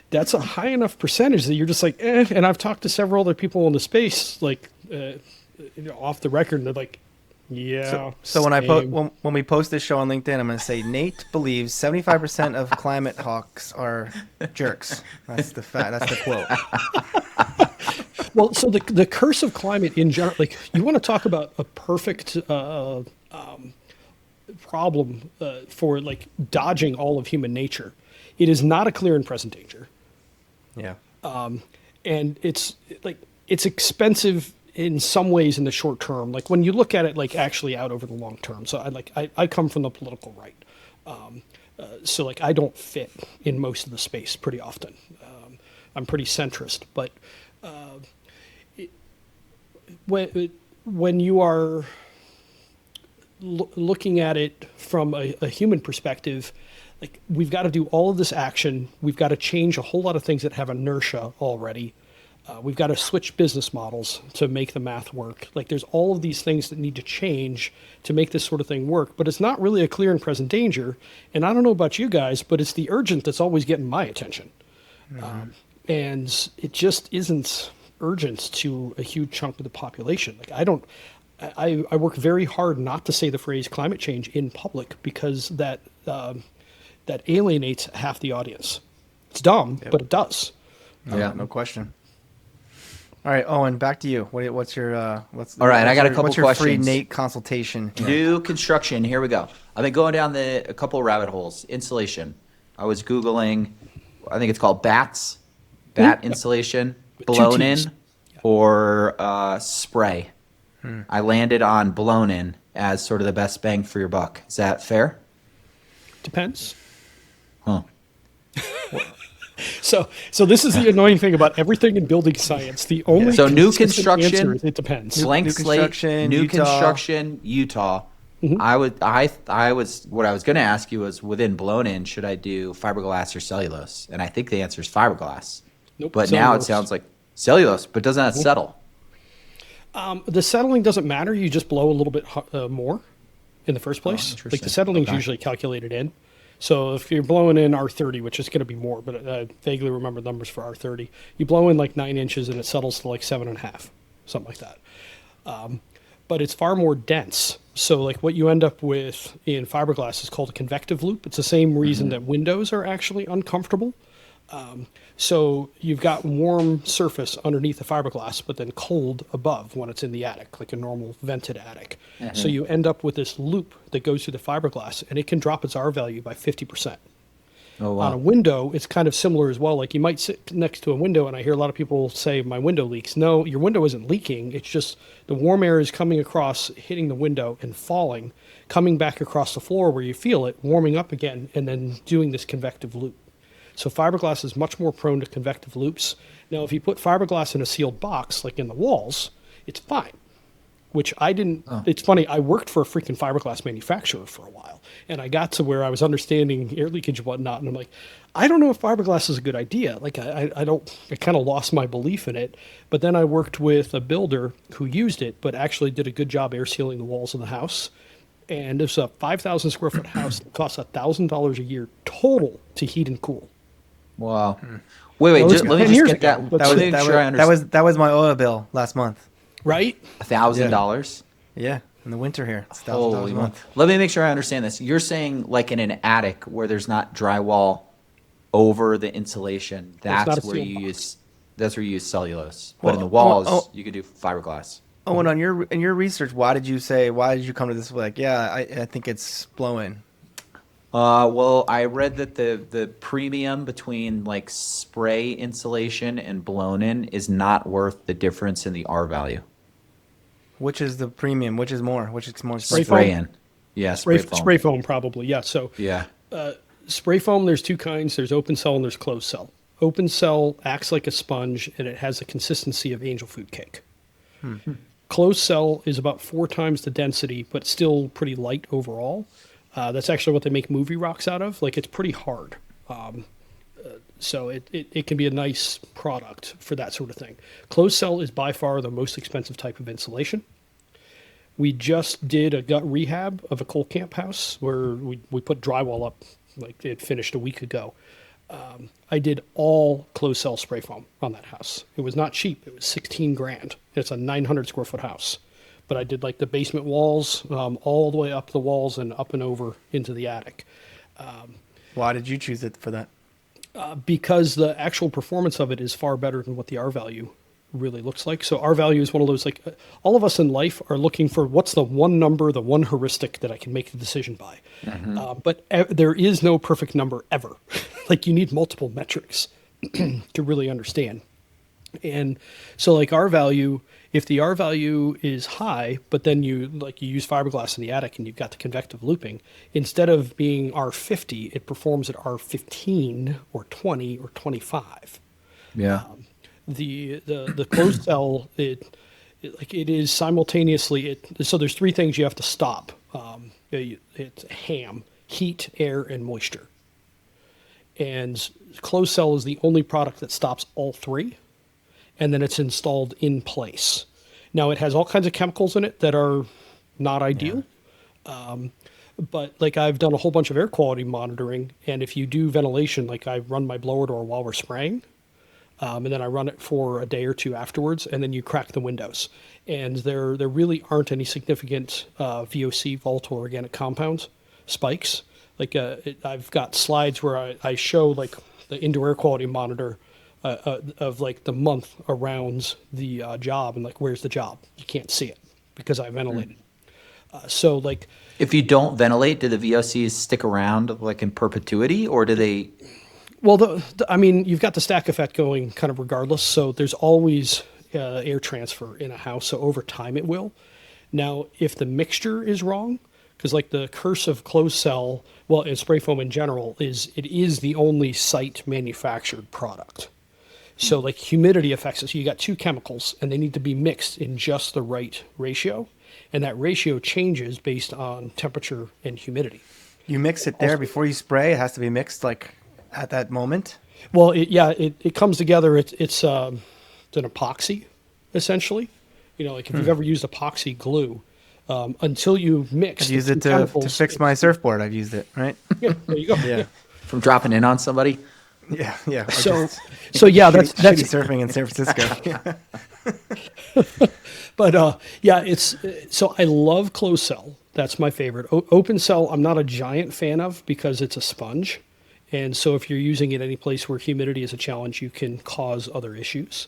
that's a high enough percentage that you're just like, eh. And I've talked to several other people in the space, like off the record, and they're like, yeah. So when we post this show on LinkedIn, I'm going to say Nate believes 75% of climate hawks are jerks. That's the fact. That's the quote. Well, so the curse of climate in general, like you want to talk about a perfect problem for like dodging all of human nature. It is not a clear and present danger. Yeah. And it's expensive in some ways in the short term. Like when you look at it, like actually out over the long term. So I come from the political right. So like I don't fit in most of the space pretty often. I'm pretty centrist, but when you are looking at it from a human perspective, like we've got to do all of this action. We've got to change a whole lot of things that have inertia already. We've got to switch business models to make the math work. Like there's all of these things that need to change to make this sort of thing work, but it's not really a clear and present danger. And I don't know about you guys, but it's the urgent that's always getting my attention. Mm-hmm. And it just isn't urgent to a huge chunk of the population. Like I work very hard not to say the phrase climate change in public because that alienates half the audience. It's dumb, but it does. No question. All right, Owen, back to you. What's your all right? I got a couple what's your questions. Free Nate consultation. New construction. Here we go. I've been going down a couple rabbit holes. Insulation. I was Googling. I think it's called bat insulation, blown in, or spray. I landed on blown in as sort of the best bang for your buck. Is that fair? Depends. Huh. So this is the annoying thing about everying in building science. The only new construction answer is it depends. Blank slate. New construction, Utah. Mm-hmm. I was what I was going to ask you was within blown in, should I do fiberglass or cellulose? And I think the answer is fiberglass. Nope. But Cellulose. now it sounds like cellulose. But doesn't that settle? The settling doesn't matter. You just blow a little bit more in the first place. Like the settling is usually calculated in. So if you're blowing in R30, which is going to be more, but I vaguely remember numbers for R30, you blow in like 9 inches and it settles to like 7.5, something like that. But it's far more dense. So like what you end up with in fiberglass is called a convective loop. It's the same reason that windows are actually uncomfortable. So you've got warm surface underneath the fiberglass, but then cold above when it's in the attic, like a normal vented attic. Mm-hmm. So you end up with this loop that goes through the fiberglass, and it can drop its R value by 50%. Oh, wow. On a window, it's kind of similar as well. Like you might sit next to a window, and I hear a lot of people say, my window leaks. No, your window isn't leaking. It's just the warm air is coming across, hitting the window and falling, coming back across the floor where you feel it, warming up again, and then doing this convective loop. So fiberglass is much more prone to convective loops. Now, if you put fiberglass in a sealed box, like in the walls, it's fine, which I didn't. Oh. It's funny, I worked for a freaking fiberglass manufacturer for a while, and I got to where I was understanding air leakage and whatnot, and I'm like, I don't know if fiberglass is a good idea. Like, I kind of lost my belief in it. But then I worked with a builder who used it, but actually did a good job air sealing the walls of the house. And it's a 5,000 square foot house that costs $1,000 a year total to heat and cool. Wow. Wait, let me just get that. That was my oil bill last month. Right? $1,000? Yeah, in the winter here. It's $1,000 a month. Let me make sure I understand this. You're saying like in an attic where there's not drywall over the insulation, that's where you use cellulose. But in the walls, you could do fiberglass. Oh, and in your research, why did you come to this? Like, I think it's blow-in. Well, I read that the premium between like spray insulation and blown in is not worth the difference in the R value. Which is the premium? Which is more? Which is more? Spray in. Yeah, spray foam. Spray foam probably. Yeah. So yeah. Spray foam, there's two kinds. There's open cell and there's closed cell. Open cell acts like a sponge and it has the consistency of angel food cake. Closed cell is about 4 times the density, but still pretty light overall. That's actually what they make movie rocks out of. Like, it's pretty hard. So it can be a nice product for that sort of thing. Closed cell is by far the most expensive type of insulation. We just did a gut rehab of a coal camp house where we put drywall up, like it finished a week ago. I did all closed cell spray foam on that house. It was not cheap. It was 16 grand. It's a 900 square foot house. But I did like the basement walls, all the way up the walls and up and over into the attic. Why did you choose it for that? Because the actual performance of it is far better than what the R value really looks like. So R value is one of those, like, all of us in life are looking for what's the one number, the one heuristic that I can make the decision by. But there is no perfect number ever. Like, you need multiple metrics to really understand. And so, like, R value, if the R value is high, but then you use fiberglass in the attic and you've got the convective looping, instead of being R50, it performs at R15 or 20 or 25. Yeah. The closed cell, it is simultaneously, so there's three things you have to stop. It's HAM, heat, air, and moisture. And closed cell is the only product that stops all three, and then it's installed in place. Now, it has all kinds of chemicals in it that are not ideal. But like, I've done a whole bunch of air quality monitoring, and if you do ventilation, like, I run my blower door while we're spraying, and then I run it for a day or two afterwards, and then you crack the windows. And there really aren't any significant VOC, volatile organic compounds, spikes. Like, I've got slides where I show, like, the indoor air quality monitor of, like, the month around the job, and, like, where's the job? You can't see it because I ventilated. So, like, If you don't ventilate, do the VOCs stick around, like, in perpetuity, or do they? well, I mean, you've got the stack effect going kind of regardless. So there's always air transfer in a house. So over time it will. Now, if the mixture is wrong, because, like, the curse of closed cell, well, and spray foam in general, is it is the only site manufactured product. So, like, humidity affects it. So you got two chemicals, and they need to be mixed in just the right ratio. And that ratio changes based on temperature and humidity. You mix it there before you spray. It has to be mixed, like, at that moment. Well, it comes together. It's an epoxy, essentially. You know, like, if you've ever used epoxy glue, until you mix, I've used it to fix my surfboard. I've used it, right? Yeah, there you go. Yeah. From dropping in on somebody? Yeah, yeah. Or So, just so yeah, that's shitty surfing in San Francisco. But yeah, it's so I love closed cell. That's my favorite. Open cell, I'm not a giant fan of because it's a sponge, and so if you're using it any place where humidity is a challenge, you can cause other issues.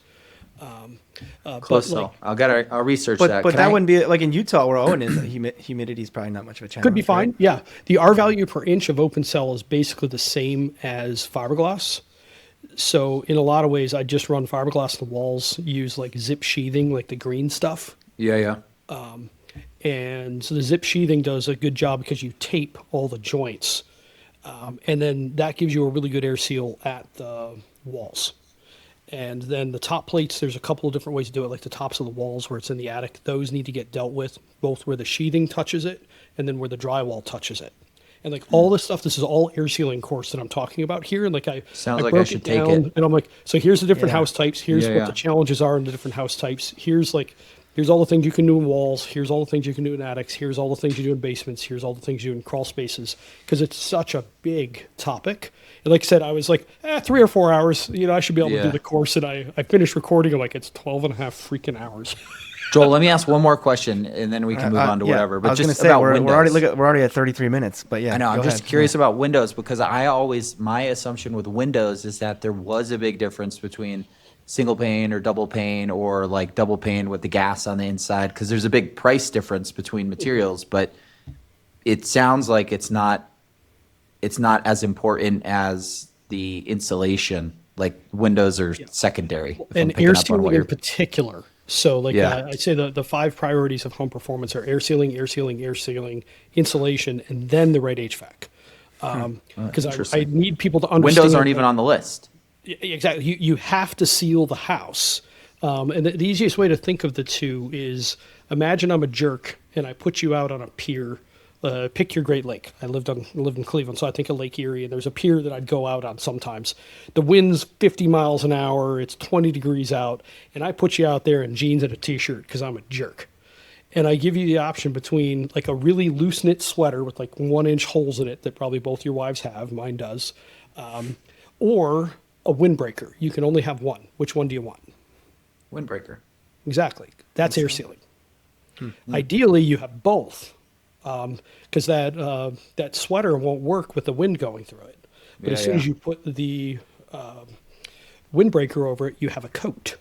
Close cell. I'll research that. But Can that I- wouldn't be like in Utah where Owen is. Humidity is probably not much of a challenge. Could be fine. right? Yeah, the R value per inch of open cell is basically the same as fiberglass. So in a lot of ways, I just run fiberglass on the walls, use, like, zip sheathing, like the green stuff. Yeah. And so the zip sheathing does a good job because you tape all the joints. And then that gives you a really good air seal at the walls. And then the top plates, there's a couple of different ways to do it, like the tops of the walls where it's in the attic. Those need to get dealt with, both where the sheathing touches it and then where the drywall touches it. And, like, all this stuff, this is all air sealing course that I'm talking about here. And, like, Sounds I like I broke should it take down, it. and I'm like, so here's the different Yeah. house types. Here's Yeah, what yeah. the challenges are in the different house types. Here's all the things you can do in walls. Here's all the things you can do in attics. Here's all the things you do in basements. Here's all the things you do in crawl spaces. Because it's such a big topic. And like I said, I was like, 3 or 4 hours, I should be able to Yeah. do the course. And I finished recording. I'm like, it's 12 and a half freaking hours. Joel, let me ask one more question, and then we can move on to Yeah, whatever. I But was just gonna say about we're Windows. we're already at 33 minutes. But yeah, I know. I'm go just ahead. curious about Windows because my assumption with Windows is that there was a big difference between single pane or double pane, or like double pane with the gas on the inside, because there's a big price difference between materials. But it sounds like it's not as important as the insulation. Like, windows are secondary. if I'm And picking air up on sealing what in you're- particular. So, like, Yeah. I'd say the 5 priorities of home performance are air sealing, insulation, and then the right HVAC. Because I interesting. need people to understand. Windows aren't even on the list. Exactly. You have to seal the house. And the easiest way to think of the two is, imagine I'm a jerk and I put you out on a pier. Pick your Great Lake. I lived in Cleveland, so I think of Lake Erie, and there's a pier that I'd go out on sometimes. The wind's 50 miles an hour, it's 20 degrees out, and I put you out there in jeans and a t-shirt because I'm a jerk. And I give you the option between, like, a really loose knit sweater with, like, 1-inch holes in it that probably both your wives have, mine does, or a windbreaker. You can only have one. Which one do you want? Windbreaker. Exactly. That's air sealing. Ideally, you have both, because that sweater won't work with the wind going through it. But as soon as you put the windbreaker over it, you have a coat.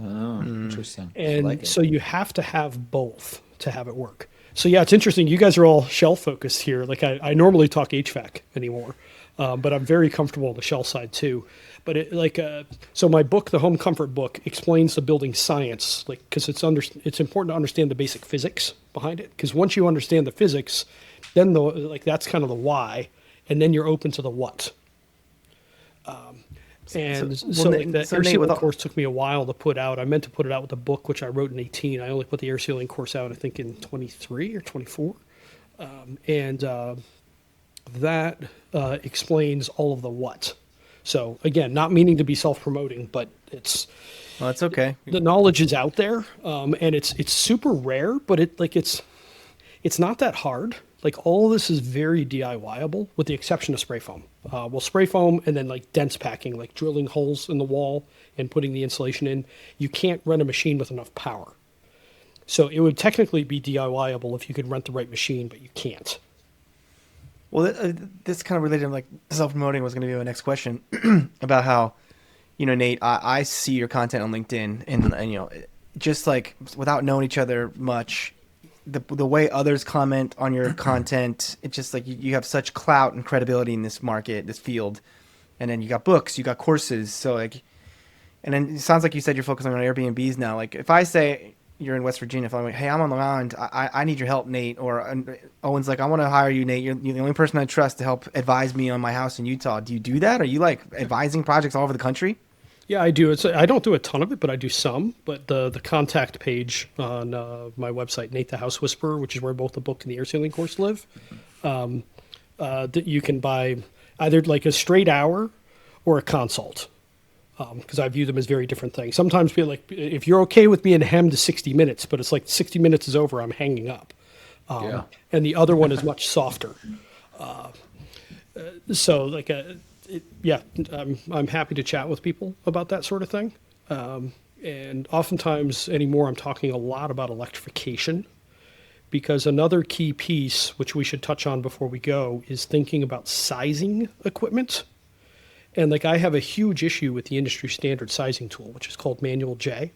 Oh, interesting. I And like it. so you have to have both to have it work. So yeah, it's interesting. You guys are all shell focused here. Like I normally talk HVAC anymore, but I'm very comfortable on the shell side too. But so my book, the Home Comfort book, explains the building science, like because it's important to understand the basic physics behind it. Because once you understand the physics, then that's kind of the why, and then you're open to the what. And so Nate, the air Nate, sealing course took me a while to put out. I meant to put it out with the book, which I wrote in 18. I only put the air sealing course out, I think, in 23 or 24. That explains all of the what. So again, not meaning to be self-promoting, but Well, that's okay. the knowledge is out there, and it's super rare, but it's not that hard. Like all of this is very DIYable, with the exception of spray foam. Well, spray foam and then like dense packing, like drilling holes in the wall and putting the insulation in. You can't run a machine with enough power. So it would technically be DIYable if you could rent the right machine, but you can't. Well, this kind of related to like self-promoting was going to be my next question about how, Nate, I see your content on LinkedIn and just like without knowing each other much, the way others comment on your content, it's just like you have such clout and credibility in this market, this field. And then you got books, you got courses. So like, and then it sounds like you said you're focusing on Airbnbs now. Like if I say you're in West Virginia, if I'm like, hey, I'm on Long Island, I need your help, Nate. Or Owen's like, I want to hire you, Nate. You're the only person I trust to help advise me on my house in Utah. Do you do that? Are you like advising projects all over the country? Yeah, I do. I don't do a ton of it, but I do some. But the contact page on my website, Nate the House Whisperer, which is where both the book and the air sealing course live, that you can buy either like a straight hour or a consult, because I view them as very different things. Sometimes people like, if you're okay with being hemmed to 60 minutes, but it's like 60 minutes is over, I'm hanging up. And the other one is much softer. So like I'm happy to chat with people about that sort of thing. And oftentimes anymore, I'm talking a lot about electrification, because another key piece, which we should touch on before we go, is thinking about sizing equipment. And like I have a huge issue with the industry standard sizing tool, which is called Manual J,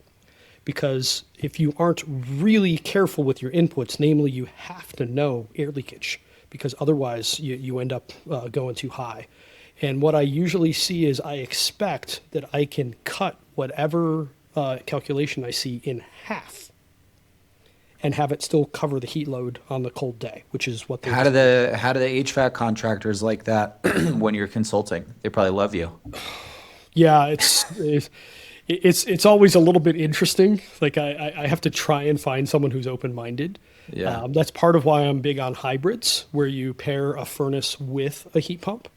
because if you aren't really careful with your inputs, namely you have to know air leakage, because otherwise you end up going too high. And what I usually see is I expect that I can cut whatever calculation I see in half and have it still cover the heat load on the cold day, which is what How do the HVAC contractors like that when you're consulting? They probably love you. Yeah, it's always a little bit interesting. Like I have to try and find someone who's open-minded. Yeah. That's part of why I'm big on hybrids, where you pair a furnace with a heat pump.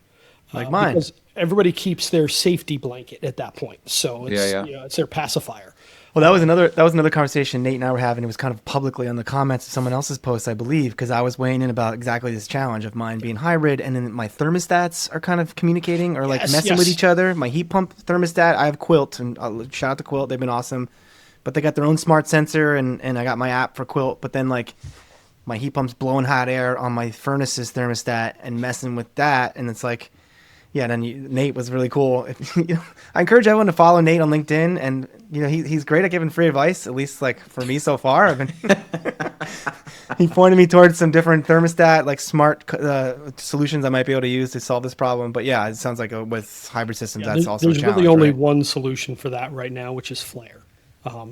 Like mine. Because everybody keeps their safety blanket at that point. So it's, Yeah. it's their pacifier. Well, that was another conversation Nate and I were having. It was kind of publicly on the comments of someone else's post, I believe, because I was weighing in about exactly this challenge of mine being hybrid, and then my thermostats are kind of communicating or like messing with each other. My heat pump thermostat, I have Quilt, and shout out to Quilt, they've been awesome, but they got their own smart sensor, and I got my app for Quilt, but then like my heat pump's blowing hot air on my furnace's thermostat and messing with that, and it's like. Yeah, then Nate was really cool. I encourage everyone to follow Nate on LinkedIn, and he's great at giving free advice. At least like for me so far, he pointed me towards some different thermostat like smart solutions I might be able to use to solve this problem. But yeah, it sounds like with hybrid systems, that's also a challenge. There's really only right? one solution for that right now, which is Flare,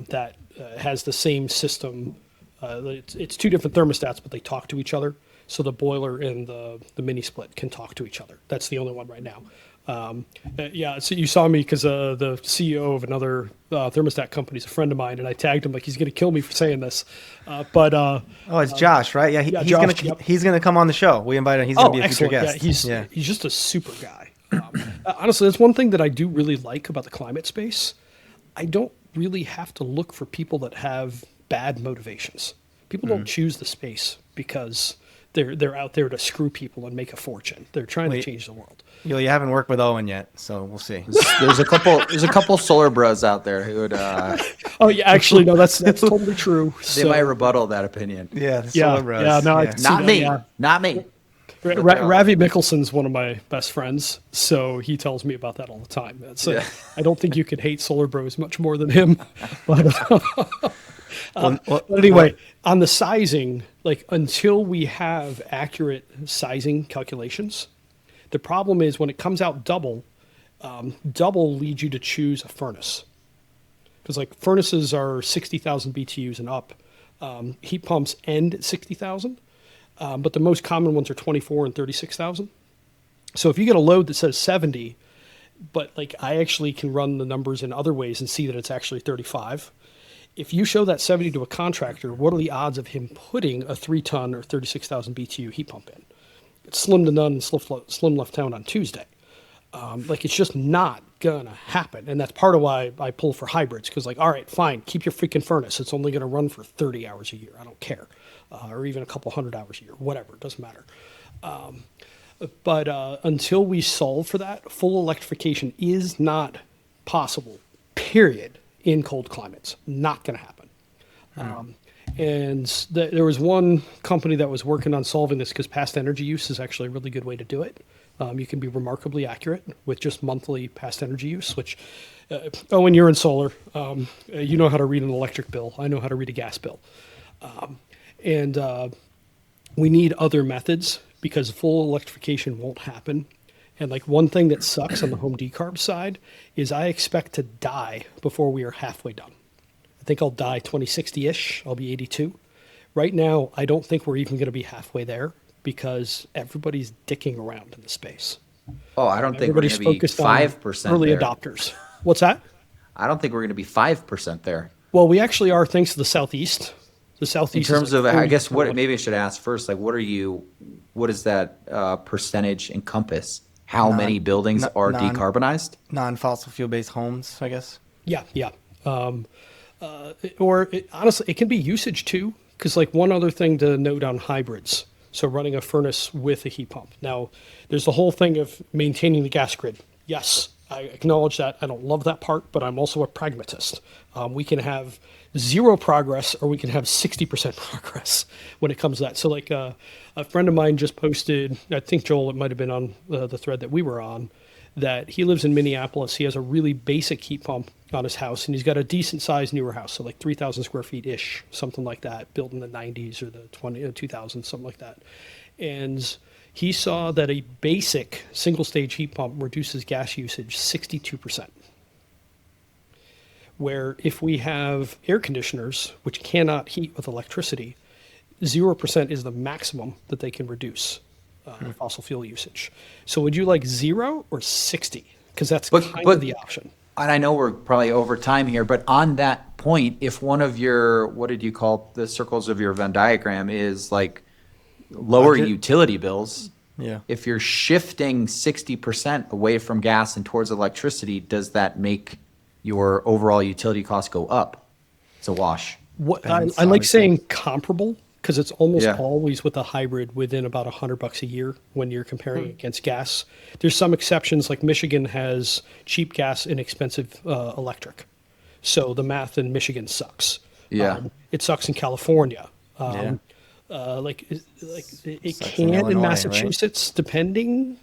that has the same system. It's two different thermostats, but they talk to each other. So the boiler and the mini split can talk to each other. That's the only one right now. So you saw me because the CEO of another thermostat company is a friend of mine, and I tagged him like he's going to kill me for saying this. Oh, it's Josh, right? Yeah, he's gonna come on the show. We invited him. He's gonna be a future guest. Yeah, he's just a super guy. Honestly, that's one thing that I do really like about the climate space. I don't really have to look for people that have bad motivations. People don't choose the space because They're out there to screw people and make a fortune. They're trying to change the world. You haven't worked with Owen yet, so we'll see. There's a couple solar bros out there who would Oh yeah, actually no, that's totally true. they might rebuttal that opinion. Yeah, the Yeah, Solar Bros. yeah, no, I can see Not that, me. yeah. Not me. Ravi Mickelson's one of my best friends, so he tells me about that all the time. I don't think you could hate Solar Bros much more than him. But anyway, on the sizing, like until we have accurate sizing calculations, the problem is when it comes out double, double leads you to choose a furnace. Because like furnaces are 60,000 BTUs and up. Heat pumps end at 60,000. But the most common ones are 24 and 36,000. So if you get a load that says 70, but like I actually can run the numbers in other ways and see that it's actually 35. If you show that 70 to a contractor, what are the odds of him putting a 3-ton or 36,000 BTU heat pump in? It's slim to none and slim left town on Tuesday. Like it's just not gonna happen. And that's part of why I pull for hybrids. Because like, all right, fine, keep your freaking furnace. It's only gonna run for 30 hours a year. I don't care. Or even a couple hundred hours a year, whatever, it doesn't matter. But until we solve for that, full electrification is not possible, period, in cold climates. Not going to happen. There was one company that was working on solving this because past energy use is actually a really good way to do it. You can be remarkably accurate with just monthly past energy use, which, when you're in solar, you know how to read an electric bill. I know how to read a gas bill. And we need other methods because full electrification won't happen. And like one thing that sucks on the home decarb side is I expect to die before we are halfway done. I think I'll die 2060-ish. I'll be 82. Right now, I don't think we're even going to be halfway there because everybody's dicking around in the space. Oh, I don't think we're going to be 5% early there. adopters. What's that? I don't think we're going to be 5% there. Well, we actually are thanks to the Southeast. The Southeast. In terms is like of, I guess, 40%. maybe I should ask first, like, what does that percentage encompass? How many buildings are decarbonized? Non-fossil fuel-based homes, I guess. Yeah. Honestly, it can be usage too. Because like one other thing to note on hybrids. So running a furnace with a heat pump. Now, there's the whole thing of maintaining the gas grid. Yes, I acknowledge that. I don't love that part, but I'm also a pragmatist. We can have zero progress or we can have 60% progress when it comes to that. So like a friend of mine just posted, I think Joel, it might have been on the thread that we were on, that he lives in Minneapolis. He has a really basic heat pump on his house and he's got a decent sized newer house. So like 3,000 square feet ish, something like that, built in the 90s or the 2000s, something like that. And he saw that a basic single stage heat pump reduces gas usage 62%. Where if we have air conditioners, which cannot heat with electricity, 0% is the maximum that they can reduce fossil fuel usage. So would you like 0 or 60? Because that's kind of the option. And I know we're probably over time here, but on that point, if one of your, what did you call the circles of your Venn diagram is like lower utility bills, Yeah. if you're shifting 60% away from gas and towards electricity, does that make your overall utility costs go up? It's a wash. What I like saying comparable because it's almost always with a hybrid within about $100 a year when you're comparing against gas. There's some exceptions, like Michigan has cheap gas and expensive electric, so the math in Michigan sucks. Yeah, it sucks in California. It can in Massachusetts, right? Depending.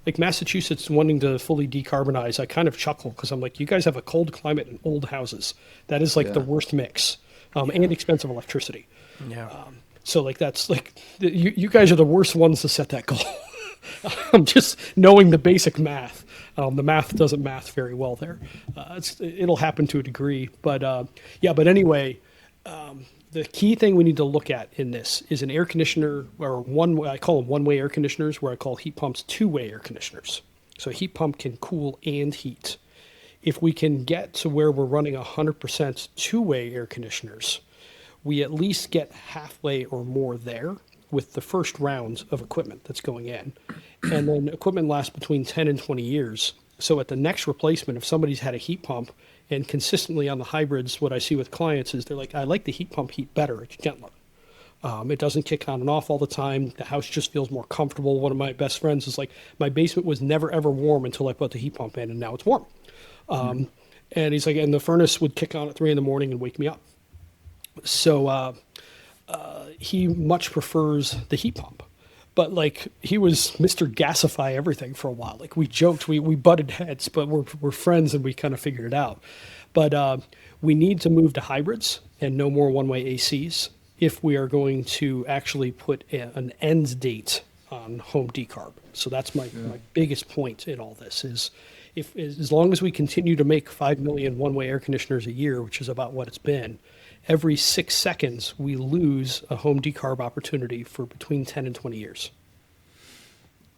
Like Massachusetts wanting to fully decarbonize, I kind of chuckle because I'm like, you guys have a cold climate and old houses. That is like the worst mix, and expensive electricity. Yeah. So like that's like you guys are the worst ones to set that goal. Just knowing the basic math. The math doesn't math very well there. It'll happen to a degree, but But anyway. The key thing we need to look at in this is an air conditioner, or I call them one-way air conditioners, where I call heat pumps two-way air conditioners. So a heat pump can cool and heat. If we can get to where we're running 100% two-way air conditioners, we at least get halfway or more there with the first rounds of equipment that's going in. And then equipment lasts between 10 and 20 years. So at the next replacement, if somebody's had a heat pump, and consistently on the hybrids, what I see with clients is they're like, I like the heat pump heat better, it's gentler. It doesn't kick on and off all the time. The house just feels more comfortable. One of my best friends is like, my basement was never ever warm until I put the heat pump in, and now it's warm. And he's like, and the furnace would kick on at 3 a.m. and wake me up. So he much prefers the heat pump. But like, he was Mr. Gasify everything for a while. Like, we joked, we butted heads, but we're friends and we kind of figured it out. But we need to move to hybrids and no more one-way ACs if we are going to actually put an end date on home decarb. So that's my biggest point in all this is, as long as we continue to make 5 million one-way air conditioners a year, which is about what it's been, every 6 seconds we lose a home decarb opportunity for between 10 and 20 years.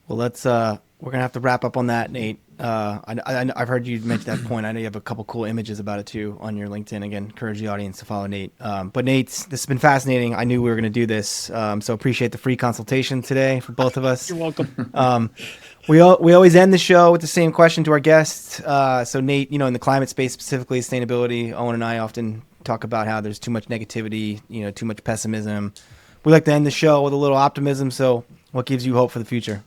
Well, we're gonna have to wrap up on that, Nate. I've heard you mention that point. I know you have a couple cool images about it too on your LinkedIn. Again, encourage the audience to follow Nate. But Nate, this has been fascinating. I knew we were gonna do this, so appreciate the free consultation today for both of us. You're welcome. We always end the show with the same question to our guests. So Nate, in the climate space specifically, sustainability, Owen and I often talk about how there's too much negativity, too much pessimism. We like to end the show with a little optimism. So what gives you hope for the future?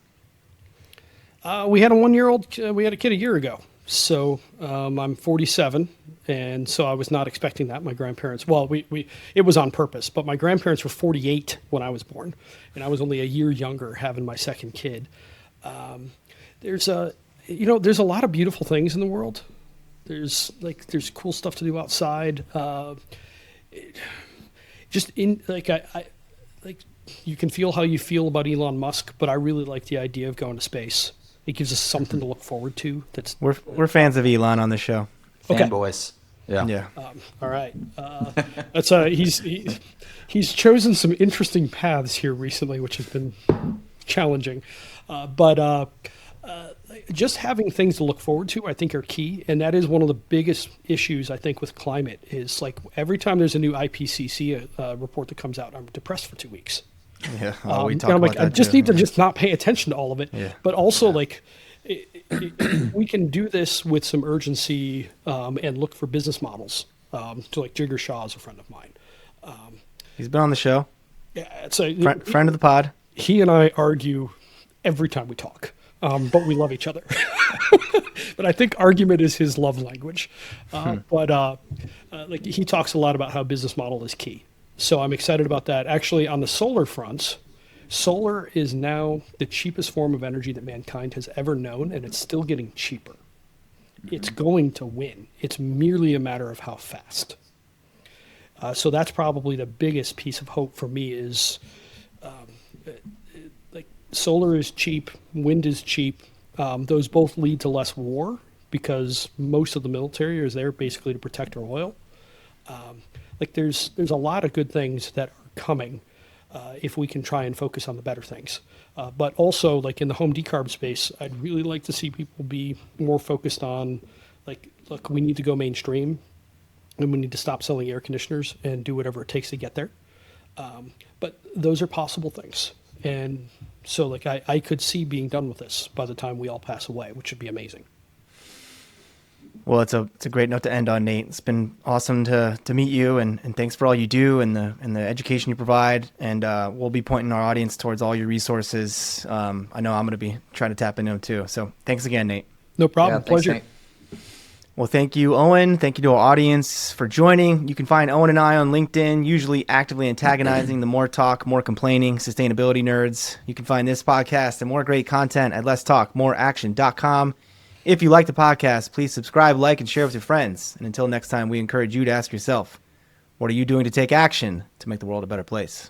We had a 1-year-old. We had a kid a year ago. So I'm 47, and so I was not expecting that. My grandparents. Well, it was on purpose, but my grandparents were 48 when I was born, and I was only a year younger having my second kid. There's a lot of beautiful things in the world. There's cool stuff to do outside. You can feel how you feel about Elon Musk, but I really like the idea of going to space. It gives us something to look forward to. We're fans of Elon on the show. Okay. Fanboys. Yeah. All right. That's he's chosen some interesting paths here recently, which has been challenging. But just having things to look forward to, I think, are key. And that is one of the biggest issues, I think, with climate is like every time there's a new IPCC report that comes out, I'm depressed for 2 weeks. Yeah, we talk I'm about like, that I just too. need to just not pay attention to all of it. Yeah. But also, we can do this with some urgency and look for business models. So like Jigger Shaw is a friend of mine. He's been on the show. Yeah, it's a Friend of the pod. He and I argue every time we talk, but we love each other. But I think argument is his love language. But he talks a lot about how business model is key. So I'm excited about that. Actually, on the solar front, solar is now the cheapest form of energy that mankind has ever known, and it's still getting cheaper. It's going to win. It's merely a matter of how fast. So that's probably the biggest piece of hope for me is solar is cheap, wind is cheap. Those both lead to less war because most of the military is there basically to protect our oil. There's a lot of good things that are coming if we can try and focus on the better things. But also, in the home decarb space, I'd really like to see people be more focused on, look, we need to go mainstream, and we need to stop selling air conditioners and do whatever it takes to get there. But those are possible things. And so, I could see being done with this by the time we all pass away, which would be amazing. Well, it's a great note to end on, Nate. It's been awesome to meet you, and thanks for all you do and the education you provide. And we'll be pointing our audience towards all your resources. I know I'm going to be trying to tap into them too. So thanks again, Nate. No problem. Yeah, thanks, Pleasure. Nate. Well, thank you, Owen. Thank you to our audience for joining. You can find Owen and I on LinkedIn, usually actively antagonizing the more talk, more complaining sustainability nerds. You can find this podcast and more great content at letstalkmoreaction.com. If you like the podcast, please subscribe, like, and share with your friends. And until next time, we encourage you to ask yourself, what are you doing to take action to make the world a better place?